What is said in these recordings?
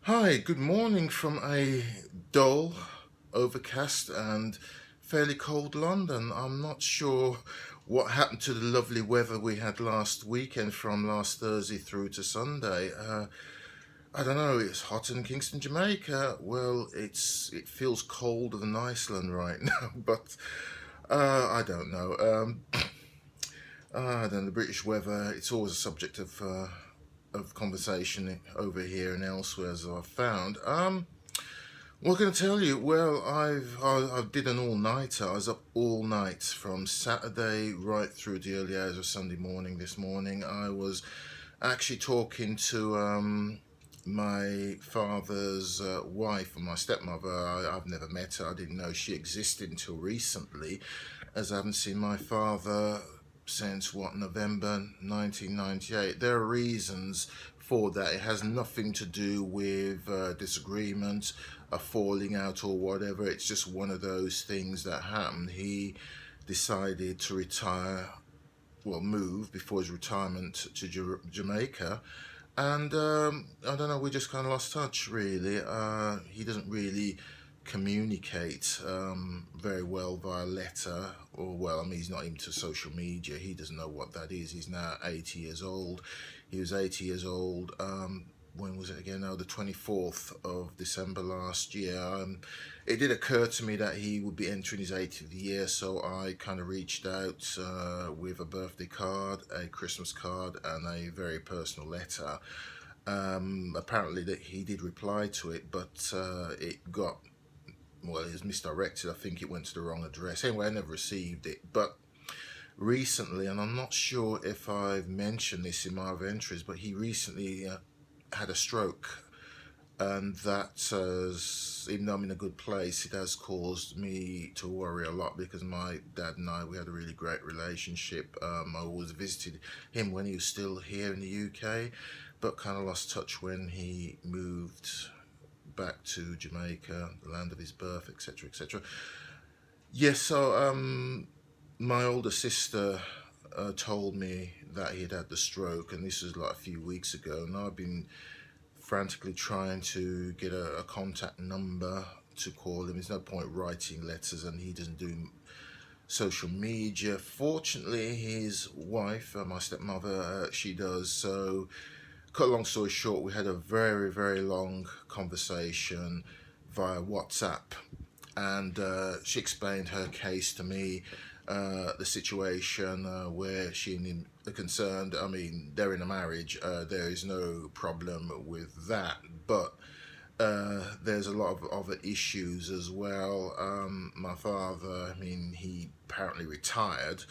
Hi, good morning from a dull, overcast, and fairly cold London. I'm not sure what happened to the lovely weather we had last weekend from last Thursday through to Sunday. I don't know, it's hot in Kingston, Jamaica. Well, it feels colder than Iceland right now, but I don't know. I don't know, the British weather, it's always a subject of conversation over here and elsewhere, as I've found. What can I tell you? Well, I did an all nighter. I was up all night from Saturday right through the early hours of Sunday morning. This morning, I was actually talking to my father's wife and my stepmother. I've never met her. I didn't know she existed until recently, as I haven't seen my father since what, November 1998. There are reasons for that. It has nothing to do with disagreement, a falling out, or whatever. It's just one of those things that happened. He decided to retire, well, move before his retirement to Jamaica. And I don't know, we just kind of lost touch, really. He doesn't really communicate very well via letter, or, well, I mean, he's not into social media. He doesn't know what that is. He's now 80 years old. He was 80 years old. When was it again? Oh, the 24th of December last year. It did occur to me that he would be entering his 80th year, so I kind of reached out with a birthday card, a Christmas card, and a very personal letter. Apparently, that he did reply to it, but it got, well, it was misdirected. I think it went to the wrong address. Anyway, I never received it. But recently, and I'm not sure if I've mentioned this in my other entries, but he recently had a stroke, and that has, even though I'm in a good place, it has caused me to worry a lot because my dad and I, we had a really great relationship. I always visited him when he was still here in the UK, but kind of lost touch when he moved back to Jamaica, the land of his birth, etc., etc. Yes, so my older sister told me that he had had the stroke, and this was like a few weeks ago, and I've been frantically trying to get a contact number to call him. There's no point writing letters, and he doesn't do social media. Fortunately, his wife, my stepmother, she does. So, cut a long story short, we had a very, very long conversation via WhatsApp, and she explained her case to me, the situation where she and him are concerned. I mean, they're in a marriage. There is no problem with that, but there's a lot of other issues as well. My father, I mean, he apparently retired,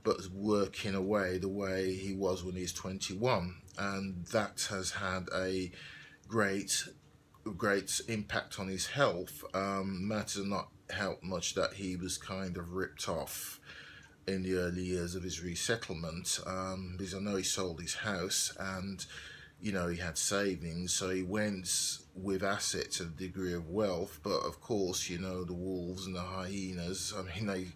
but is working away the way he was when he was 21, and that has had a great great impact on his health. Matters not helped much that he was kind of ripped off in the early years of his resettlement, because I know he sold his house and he had savings, so he went with assets and a degree of wealth. But of course, the wolves and the hyenas, I mean, they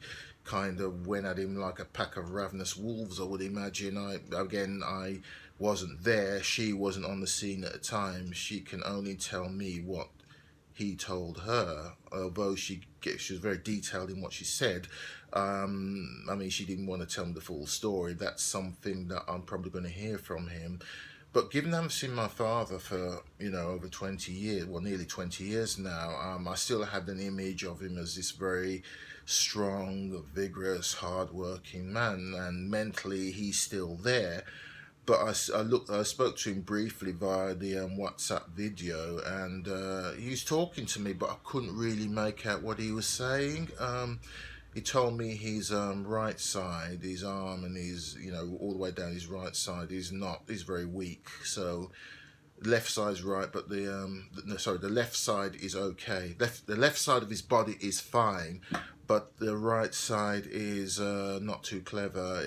kind of went at him like a pack of ravenous wolves, I would imagine. I wasn't there. She wasn't on the scene at the time. She can only tell me what he told her, although she was very detailed in what she said. I mean, she didn't want to tell me the full story. That's something that I'm probably going to hear from him. But given I haven't seen my father for, over 20 years, well, nearly 20 years now, I still had an image of him as this very strong, vigorous, hard-working man, and mentally he's still there. But I spoke to him briefly via the WhatsApp video, and he was talking to me, but I couldn't really make out what he was saying. He told me his right side, his arm, and his, all the way down his right side is very weak. So left side's right, but the left side is okay. The left side of his body is fine, but the right side is not too clever.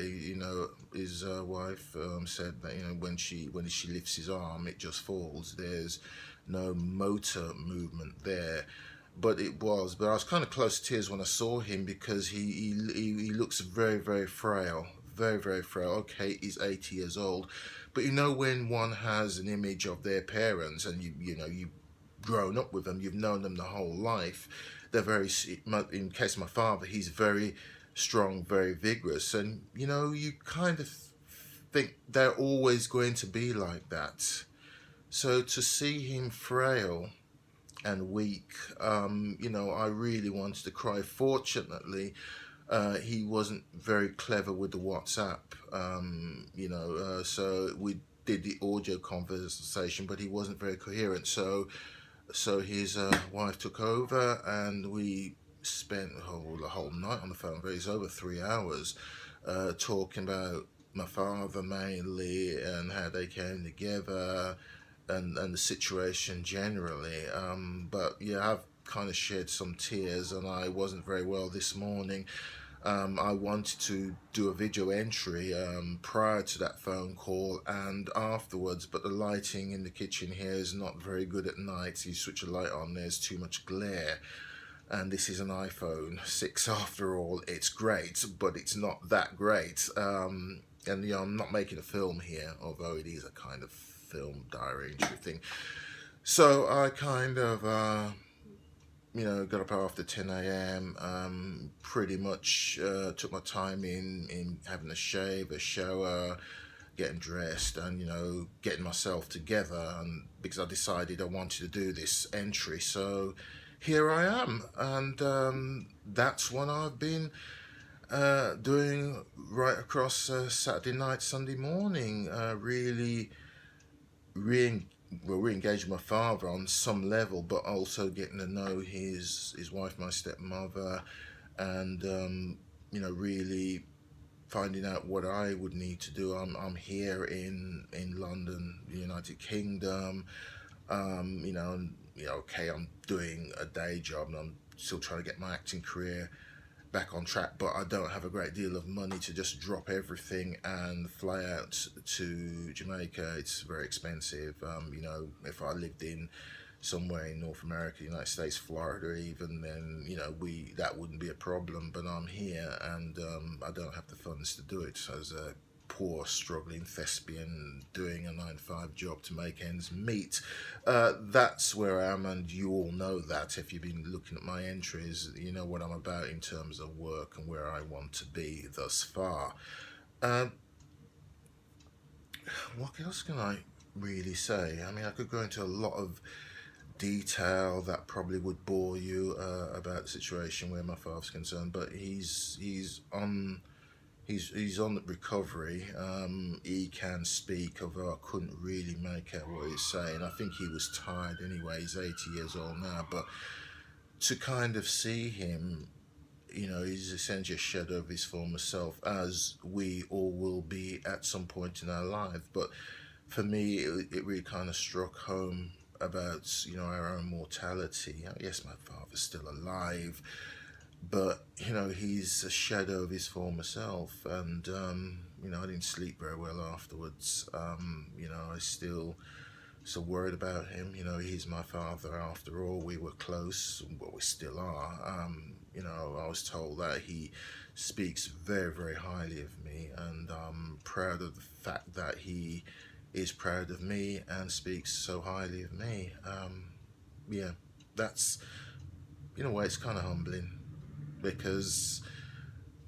His wife said that when she lifts his arm, it just falls. There's no motor movement there. But I was kind of close to tears when I saw him because he looks very, very frail, very, very frail. Okay, he's 80 years old, but when one has an image of their parents, and you grown up with them, you've known them the whole life. They're very, in case of my father, he's very strong, very vigorous, and you kind of think they're always going to be like that. So to see him frail and weak, I really wanted to cry. Fortunately, he wasn't very clever with the WhatsApp, so we did the audio conversation, but he wasn't very coherent. So his wife took over, and we spent the whole night on the phone. But it's over 3 hours, talking about my father mainly and how they came together, and the situation generally. But yeah, I've kind of shed some tears, and I wasn't very well this morning. I wanted to do a video entry prior to that phone call and afterwards, but the lighting in the kitchen here is not very good at night. You switch a light on, there's too much glare. And this is an iPhone 6 after all. It's great, but it's not that great. And I'm not making a film here, although it is a kind of film diary entry thing. So I kind of got up after 10 a.m. Pretty much took my time in having a shave, a shower, getting dressed, and getting myself together. And because I decided I wanted to do this entry, so here I am, and that's what I've been doing right across Saturday night, Sunday morning. Really re re-engage with my father on some level, but also getting to know his wife, my stepmother, and really finding out what I would need to do. I'm here in London, the United Kingdom. Okay, I'm doing a day job, and I'm still trying to get my acting career back on track, but I don't have a great deal of money to just drop everything and fly out to Jamaica. It's very expensive. If I lived in somewhere in North America, United States, Florida even, then that wouldn't be a problem. But I'm here, and I don't have the funds to do it. As a poor, struggling thespian doing a 9 to 5 job to make ends meet, that's where I am, and you all know that. If you've been looking at my entries, you know what I'm about in terms of work and where I want to be thus far. Uh, what else can I really say? I mean, I could go into a lot of detail that probably would bore you about the situation where my father's concerned, but he's on recovery. He can speak, although I couldn't really make out what he's saying. I think he was tired anyway. He's 80 years old now, but to kind of see him, he's essentially a shadow of his former self, as we all will be at some point in our life. But for me, it really kind of struck home about our own mortality. Yes, my father's still alive, but he's a shadow of his former self, and I didn't sleep very well afterwards. I still so worried about him. He's my father after all. We were close, well, we still are. I was told that he speaks very, very highly of me, and I'm proud of the fact that he is proud of me and speaks so highly of me. Yeah, that's in a way it's kind of humbling, because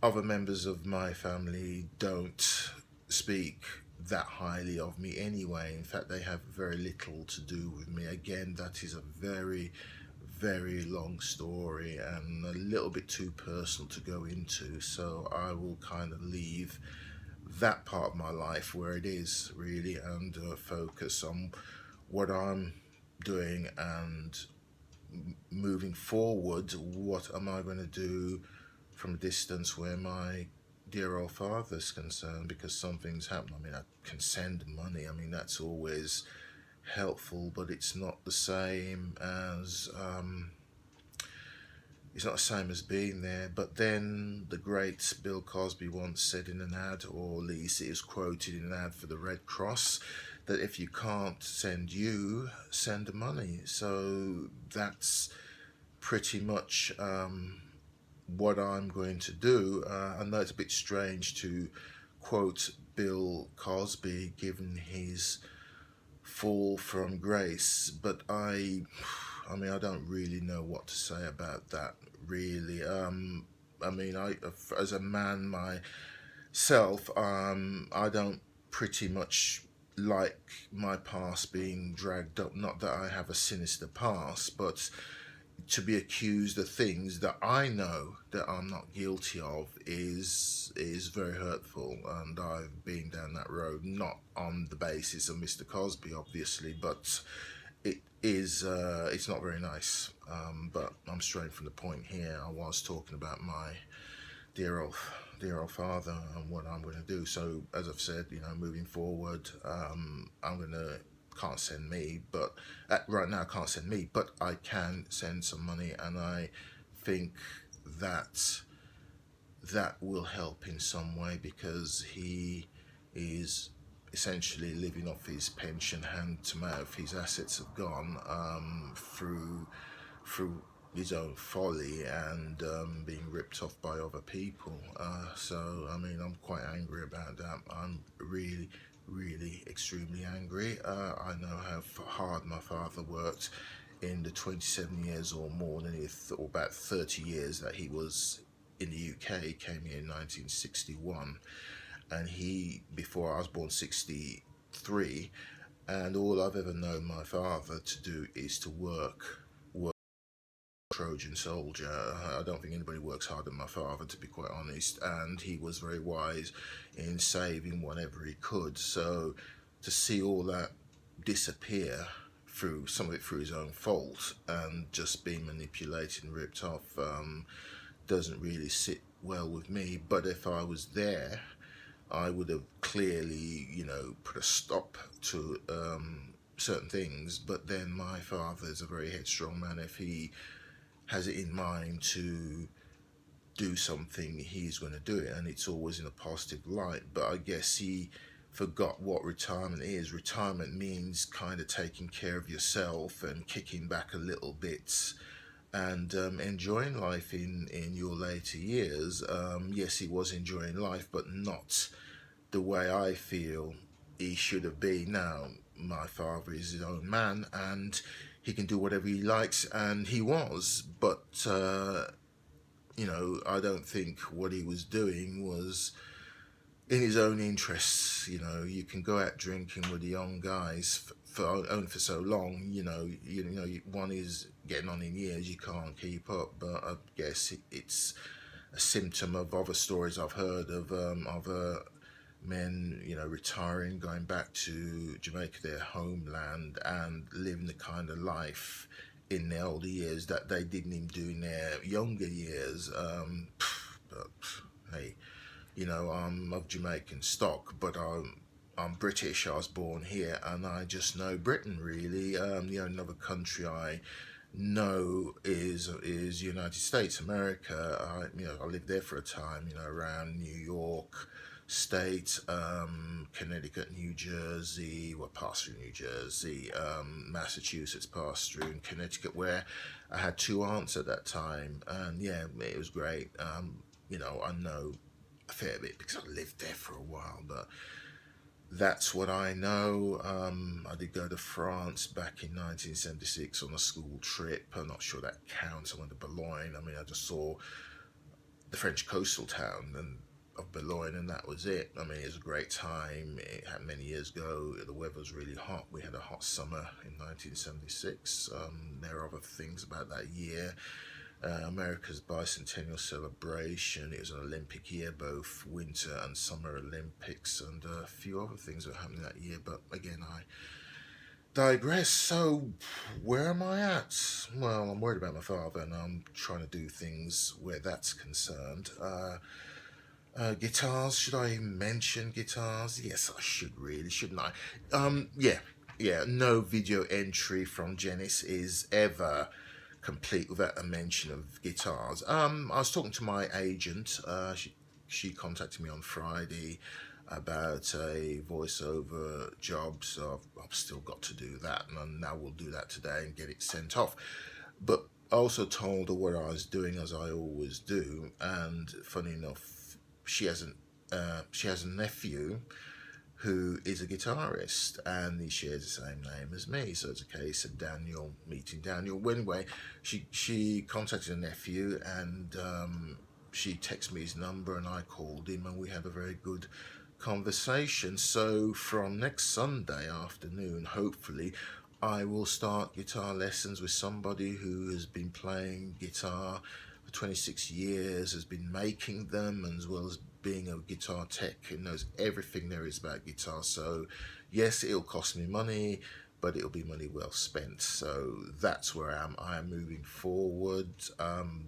other members of my family don't speak that highly of me anyway. In fact, they have very little to do with me. Again, that is a very, very long story and a little bit too personal to go into, so I will kind of leave that part of my life where it is really, and focus on what I'm doing, and moving forward, what am I going to do from a distance where my dear old father's concerned, because something's happened. I mean, I can send money. I mean, that's always helpful, but it's not the same as being there. But then the great Bill Cosby once said in an ad, or at least it is quoted in an ad for the Red Cross, that if you can't send you, send money. So that's pretty much what I'm going to do. I know it's a bit strange to quote Bill Cosby given his fall from grace. But I mean, I don't really know what to say about that. Really, I mean, as a man myself, I don't pretty much like my past being dragged up. Not that I have a sinister past, but to be accused of things that I know that I'm not guilty of is very hurtful, and I've been down that road not on the basis of Mr. Cosby, obviously, but it's not very nice. But I'm straying from the point here. I was talking about my dear old dear old father and what I'm going to do. So as I've said, moving forward, I'm going to can't send me, but right now I can't send me, but I can send some money, and I think that that will help in some way because he is essentially living off his pension hand to mouth. His assets have gone through his own folly and being ripped off by other people. So I mean, I'm quite angry about that. I'm really extremely angry. I know how hard my father worked in the 27 years or more than or about 30 years that he was in the UK. He came here in 1961, and before I was born, 63, and all I've ever known my father to do is to work Trojan soldier. I don't think anybody works harder than my father, to be quite honest, and he was very wise in saving whatever he could. So to see all that disappear, through some of it through his own fault and just being manipulated and ripped off, doesn't really sit well with me. But if I was there, I would have clearly, put a stop to certain things. But then my father is a very headstrong man. If he has it in mind to do something, he's going to do it, and it's always in a positive light. But I guess he forgot what retirement is. Retirement means kind of taking care of yourself and kicking back a little bit and enjoying life in your later years. Yes, he was enjoying life, but not the way I feel he should have been. Now, my father is his own man, and he can do whatever he likes, and he was. But I don't think what he was doing was in his own interests. You can go out drinking with the young guys for only for so long. One is getting on in years, you can't keep up. But I guess it's a symptom of other stories I've heard of other men, retiring, going back to Jamaica, their homeland, and living the kind of life in their older years that they didn't even do in their younger years. But hey, I'm of Jamaican stock, but I'm British. I was born here, and I just know Britain really. The only other country I know is United States, America. I lived there for a time. Around New York State, Connecticut, New Jersey. Well, passed through New Jersey, Massachusetts, passed through, and Connecticut, where I had two aunts at that time, and yeah, it was great. I know a fair bit because I lived there for a while, but that's what I know. I did go to France back in 1976 on a school trip. I'm not sure that counts. I went to Boulogne. I mean, I just saw the French coastal town of Boulogne, and that was it. I mean, it was a great time. It happened many years ago. The weather was really hot. We had a hot summer in 1976. There are other things about that year. America's bicentennial celebration. It was an Olympic year, both Winter and Summer Olympics, and a few other things that happened that year. But again, I digress. So, where am I at? Well, I'm worried about my father, and I'm trying to do things where that's concerned. Guitars, should I mention guitars? Yes, I should really, shouldn't I? Yeah, no video entry from Gennis is ever complete without a mention of guitars. I was talking to my agent. She contacted me on Friday about a voiceover job, so I've still got to do that, and now we'll do that today and get it sent off. But I also told her what I was doing, as I always do, and funny enough, she has a nephew who is a guitarist, and he shares the same name as me. So it's a case of Daniel meeting Daniel. Well, anyway, she contacted her nephew, and she texted me his number, and I called him, and we had a very good conversation. So from next Sunday afternoon, hopefully, I will start guitar lessons with somebody who has been playing guitar for 26 years, has been making them, as well as being a guitar tech and knows everything there is about guitar. So, yes, it'll cost me money, but it'll be money well spent. So that's where I am. I am moving forward.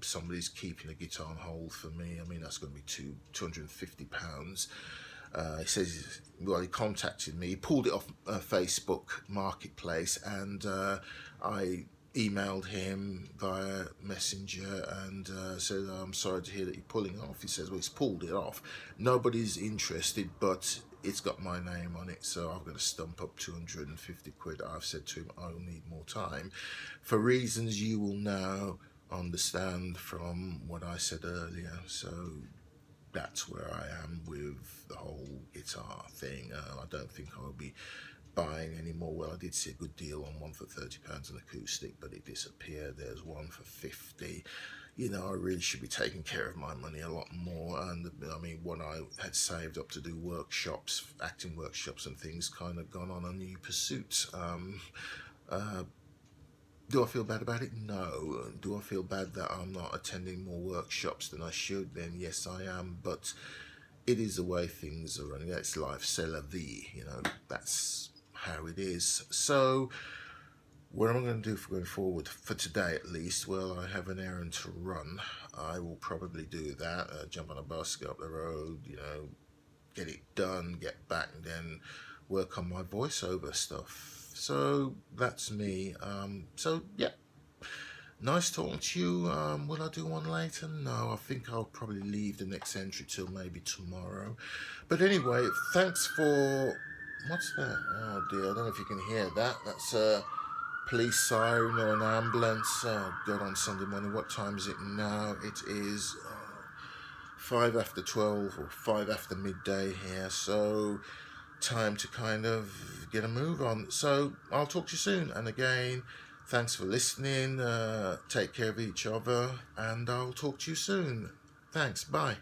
Somebody's keeping a guitar on hold for me. I mean, that's going to be £250. He says, well, he contacted me. He pulled it off Facebook Marketplace, and I emailed him via Messenger and said, I'm sorry to hear that you're pulling off. He says, well, he's pulled it off. Nobody's interested, but it's got my name on it, so I've got to stump up 250 quid. I've said to him, I'll need more time for reasons you will now understand from what I said earlier. So that's where I am with the whole guitar thing. I don't think I'll be buying anymore. Well, I did see a good deal on one for £30 an acoustic, but it disappeared. There's one for 50. You know, I really should be taking care of my money a lot more. And I mean, what I had saved up to do workshops, acting workshops and things, kind of gone on a new pursuit. Do I feel bad about it? No. Do I feel bad that I'm not attending more workshops than I should? Then yes, I am. But it is the way things are running. That's life, c'est la vie. You know, that's how it is. So, what am I going to do for going forward? For today, at least. Well, I have an errand to run. I will probably do that. Jump on a bus, go up the road. You know, get it done, get back, and then work on my voiceover stuff. So that's me. So yeah, nice talking to you. Will I do one later? No, I think I'll probably leave the next entry till maybe tomorrow. But anyway, thanks for... What's that? Oh dear, I don't know if you can hear that. That's a police siren or an ambulance. Oh God, on Sunday morning. What time is it now? It is 5 after 12 or 5 after midday here. So time to kind of get a move on. So I'll talk to you soon. And again, thanks for listening. Take care of each other, and I'll talk to you soon. Thanks. Bye.